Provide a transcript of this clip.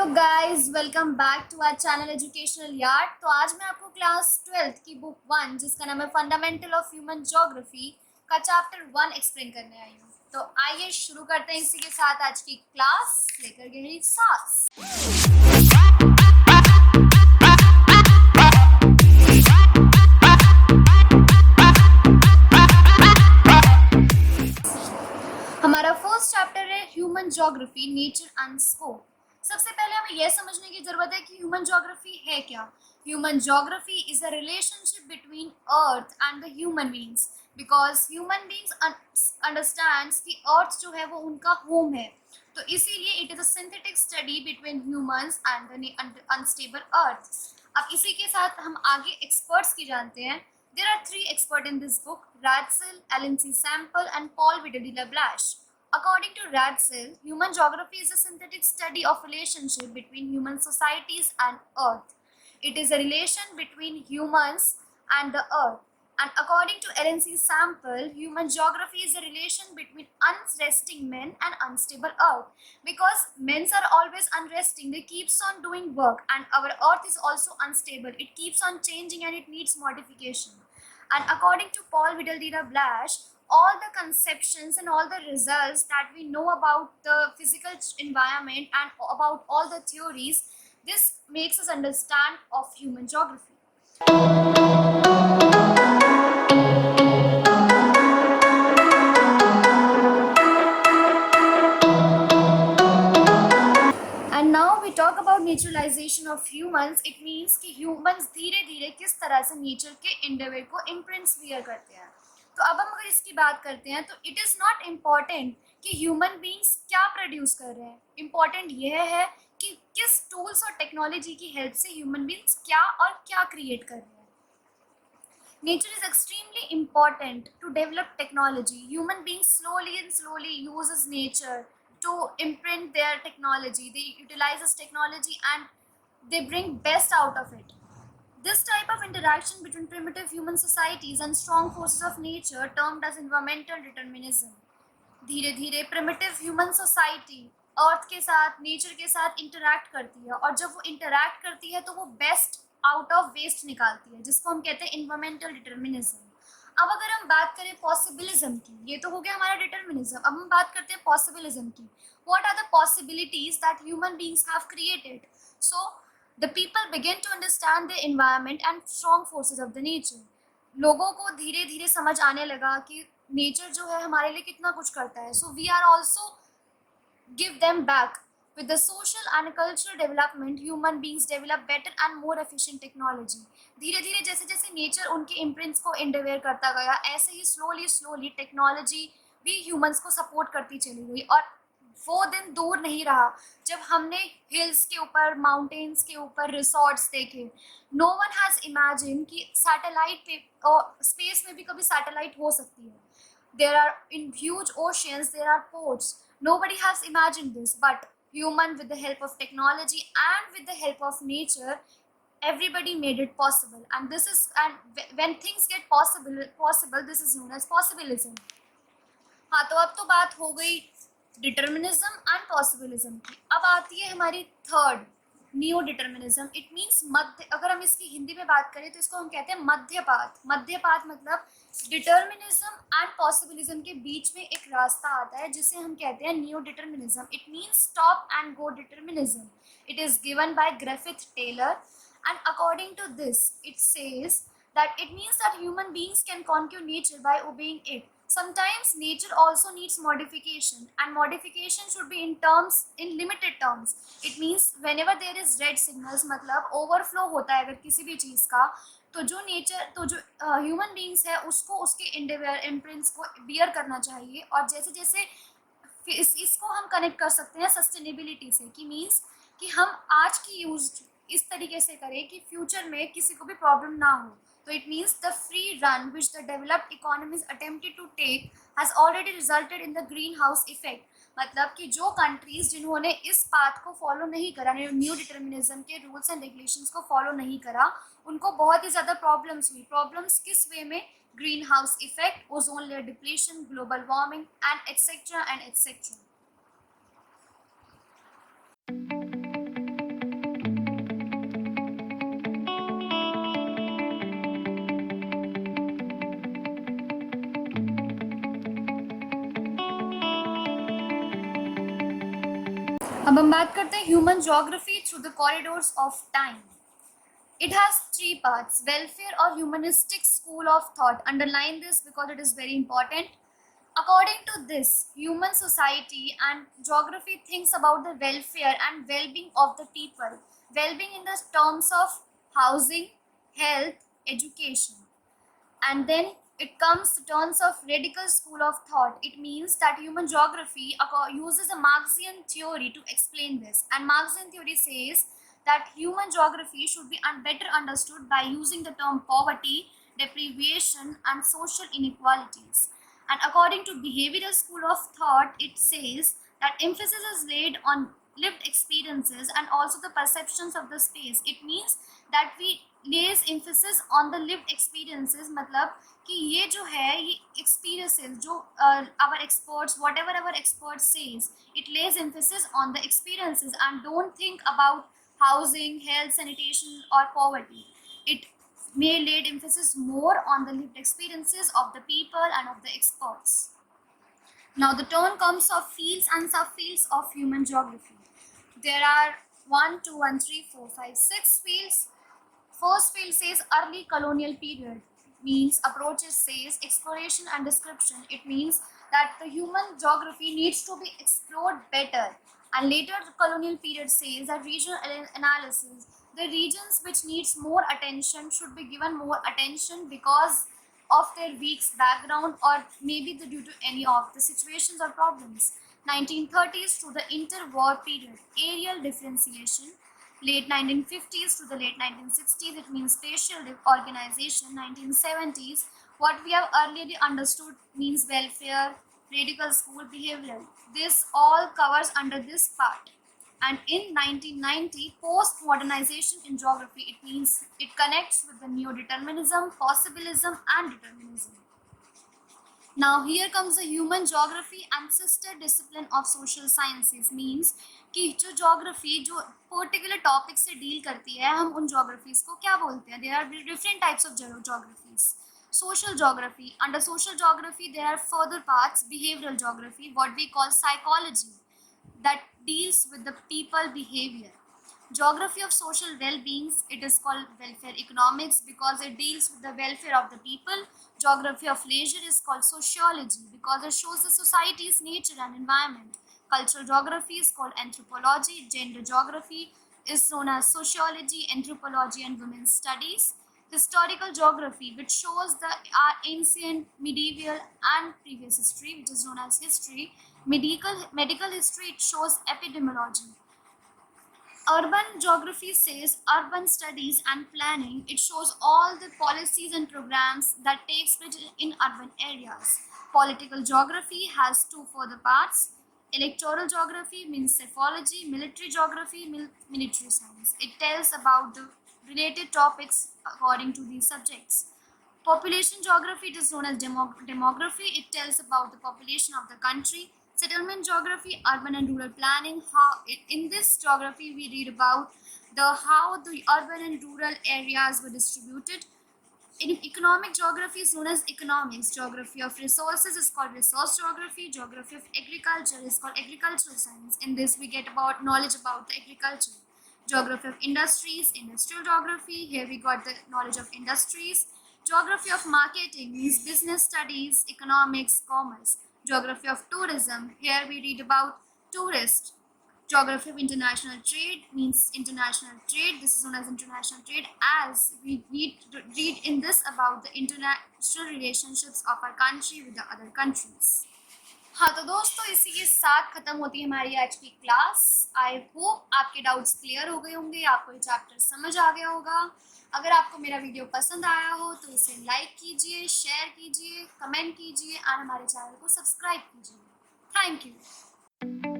Hello guys, welcome back to our channel Educational Yard. तो आज मैं आपको क्लास 12th की बुक 1 जिसका नाम है फंडामेंटल ऑफ ह्यूमन ज्योग्राफी का चैप्टर 1 एक्सप्लेन करने आई हूँ। तो आइए शुरू करते हैं इसी के साथ आज की क्लास। लेकर गहरी सांस। हमारा फर्स्ट चैप्टर है human geography, nature and scope. सबसे पहले हमें यह समझने की जरूरत है कि ह्यूमन ज्योग्राफी है क्या। Human geography is a relationship between earth and the human beings, because human beings understands कि अर्थ जो है वो उनका होम है। तो इसीलिए it is a synthetic study between humans and the unstable earth. अब इसी के साथ हम आगे एक्सपर्ट्स की जानते हैं। There are three experts in this book: Ratzel, Alan C. Sample, and Paul Vidal Blash. According to Ratzel, human geography is a synthetic study of relationship between human societies and Earth. It is a relation between humans and the Earth. And according to Alan C. Sample, human geography is a relation between unresting men and unstable Earth. Because men are always unresting, they keeps on doing work, and our Earth is also unstable. It keeps on changing and it needs modification. And according to Paul Vidal Blash, all the conceptions and all the results that we know about the physical environment and about all the theories, this makes us understand of human geography. And now we talk about naturalisation of humans. It means कि humans धीरे धीरे किस तरह से nature के individual को imprints clear करते हैं। तो अब हम अगर इसकी बात करते हैं तो इट इज़ नॉट इम्पॉर्टेंट कि ह्यूमन बींग्स क्या प्रोड्यूस कर रहे हैं। इम्पॉर्टेंट यह है कि किस टूल्स और टेक्नोलॉजी की हेल्प से ह्यूमन बींग्स क्या और क्या क्रिएट कर रहे हैं। Nature is extremely important to develop technology. Human beings slowly and slowly uses nature to imprint their technology. They utilize this technology and they bring best out of it. This type of interaction between primitive human societies and strong forces of nature termed as environmental determinism. धीरे धीरे primitive human society अर्थ के साथ nature के साथ interact करती है, और जब वो इंटरैक्ट करती है तो वो बेस्ट आउट ऑफ वेस्ट निकालती है, जिसको हम कहते हैं इन्वायरमेंटल डिटर्मिनिज्म। अब अगर हम बात करें पॉसिबिलिज्म की, ये तो हो गया हमारा डिटर्मिनिज्म। अब हम बात करते हैं पॉसिबिलिज्म की। What are the possibilities that human beings have created? So the people begin to understand the environment and strong forces of the nature. लोगों को धीरे धीरे समझ आने लगा कि नेचर जो है हमारे लिए कितना कुछ करता है। So we are also give them back. With the social and cultural development, human beings develop better and more efficient technology. धीरे धीरे जैसे जैसे नेचर उनके इम्प्रिंट्स को इंटरवेयर करता गया, ऐसे ही स्लोली टेक्नोलॉजी भी ह्यूमंस को सपोर्ट करती चली गई। और वो दिन दूर नहीं रहा जब हमने हिल्स के ऊपर, माउंटेन्स के ऊपर रिसोर्ट्स देखे। नो वन हैज़ इमेजिन कि सैटेलाइट पे और स्पेस में भी कभी सैटेलाइट हो सकती है। There are in huge oceans, there are ports. Nobody has imagined this, but human, with the help of technology and with the help of nature, everybody made it possible. And this is, and when things get possible, this is known as possibilism. हाँ, तो अब तो बात हो गई determinism and possibilism की। अब आती है हमारी third, neo determinism. It means मध्य। अगर हम इसकी हिंदी में बात करें तो इसको हम कहते हैं मध्यपात। मध्यपात मतलब डिटर्मिनिज्म एंड पॉसिबिलिज्म के बीच में एक रास्ता आता है जिसे हम कहते हैं neo determinism. It means stop and go determinism. It is given by Griffith Taylor, and according to this it says that it means that human beings can conquer nature by obeying it. Sometimes nature also needs modification, and modification should be in limited terms. It means whenever there is red signals, मतलब overflow होता है अगर किसी भी चीज़ का, तो जो human beings है उसको उसके इम्प्रिंट्स को बियर करना चाहिए। और जैसे जैसे इसको हम कनेक्ट कर सकते हैं सस्टेनेबिलिटी से, कि मीन्स कि हम आज की यूज इस तरीके से करें कि फ्यूचर में किसी को भी प्रॉब्लम ना हो। तो it means the free run which the developed economies attempted to take has already resulted in the greenhouse effect. मतलब कि जो कंट्रीज जिन्होंने इस पाथ को फॉलो नहीं करा, न्यू डिटर्मिनिज्म के रूल्स एंड रेगुलेशंस को फॉलो नहीं करा, उनको बहुत ही ज़्यादा प्रॉब्लम्स हुई। प्रॉब्लम्स किस वे में? Green house effect, ozone layer depletion, global warming and etcetera and etcetera. अब हम बात करते हैं human geography through the corridors of time. It has three parts: welfare or humanistic school of thought. Underline this because it is very important. According to this, human society and geography thinks about the welfare and well-being of the people. Well-being in the terms of housing, health, education. And then it comes to terms of radical school of thought. It means that human geography uses a Marxian theory to explain this. And Marxian theory says that human geography should be better understood by using the term poverty, deprivation, and social inequalities. And according to behavioral school of thought, it says that emphasis is laid on lived experiences and also the perceptions of the space. It means that we lays emphasis on the lived experiences. मतलब कि ये जो है ये experiences जो our experts, whatever our experts says, it lays emphasis on the experiences and don't think about housing, health, sanitation or poverty. It may laid emphasis more on the lived experiences of the people and of the experts. Now the turn comes of fields and subfields of human geography. There are 1, 2, 1, 3, 4, 5, 6 fields. First field says early colonial period, means approaches says exploration and description. It means that the human geography needs to be explored better. And later the colonial period says that regional analysis, the regions which needs more attention should be given more attention because of their weak background or maybe due to any of the situations or problems. 1930s to the interwar period, areal differentiation. Late 1950s to the late 1960s, it means spatial organization. 1970s, what we have earlier understood means welfare, radical school behavioral. This all covers under this part. And in 1990, post-modernization in geography, it means it connects with the neo-determinism, possibilism and determinism. Now here comes the human geography and sister discipline of social sciences. Means कि जो geography जो particular topic से deal करती है, हम उन geographies को क्या बोलते हैं? There are different types of geographies. Social geography. Under social geography, there are further parts: behavioral geography, what we call psychology, that deals with the people behavior. Geography of social well-beings, it is called welfare economics because it deals with the welfare of the people. Geography of leisure is called sociology because it shows the society's nature and environment. Cultural geography is called anthropology. Gender geography is known as sociology, anthropology and women's studies. Historical geography, which shows the ancient, medieval and previous history, which is known as history. Medical history, it shows epidemiology. Urban geography says urban studies and planning. It shows all the policies and programs that takes place in urban areas. Political geography has two further parts. Electoral geography means psephology. Military geography, military science. It tells about the related topics according to these subjects. Population geography, it is known as demography. It tells about the population of the country. Settlement geography, urban and rural planning. In this geography we read about how the urban and rural areas were distributed. In economic geography is known as economics. Geography of resources is called resource geography. Geography of agriculture is called agricultural science. In this we get about knowledge about the agriculture. Geography of industries, industrial geography. Here we got the knowledge of industries. Geography of marketing means business studies, economics, commerce. Geography of tourism. Here we read about tourists. Geography of international trade means international trade. This is known as international trade, as we need to read in this about the international relationships of our country with the other countries. हाँ तो दोस्तों इसी के साथ खत्म होती है हमारी आज की क्लास. आई होप आपके डाउट्स क्लियर हो गए होंगे, आपको ये चैप्टर समझ आ गया होगा. अगर आपको मेरा वीडियो पसंद आया हो तो इसे लाइक कीजिए, शेयर कीजिए, कमेंट कीजिए और हमारे चैनल को सब्सक्राइब कीजिए. Thank you.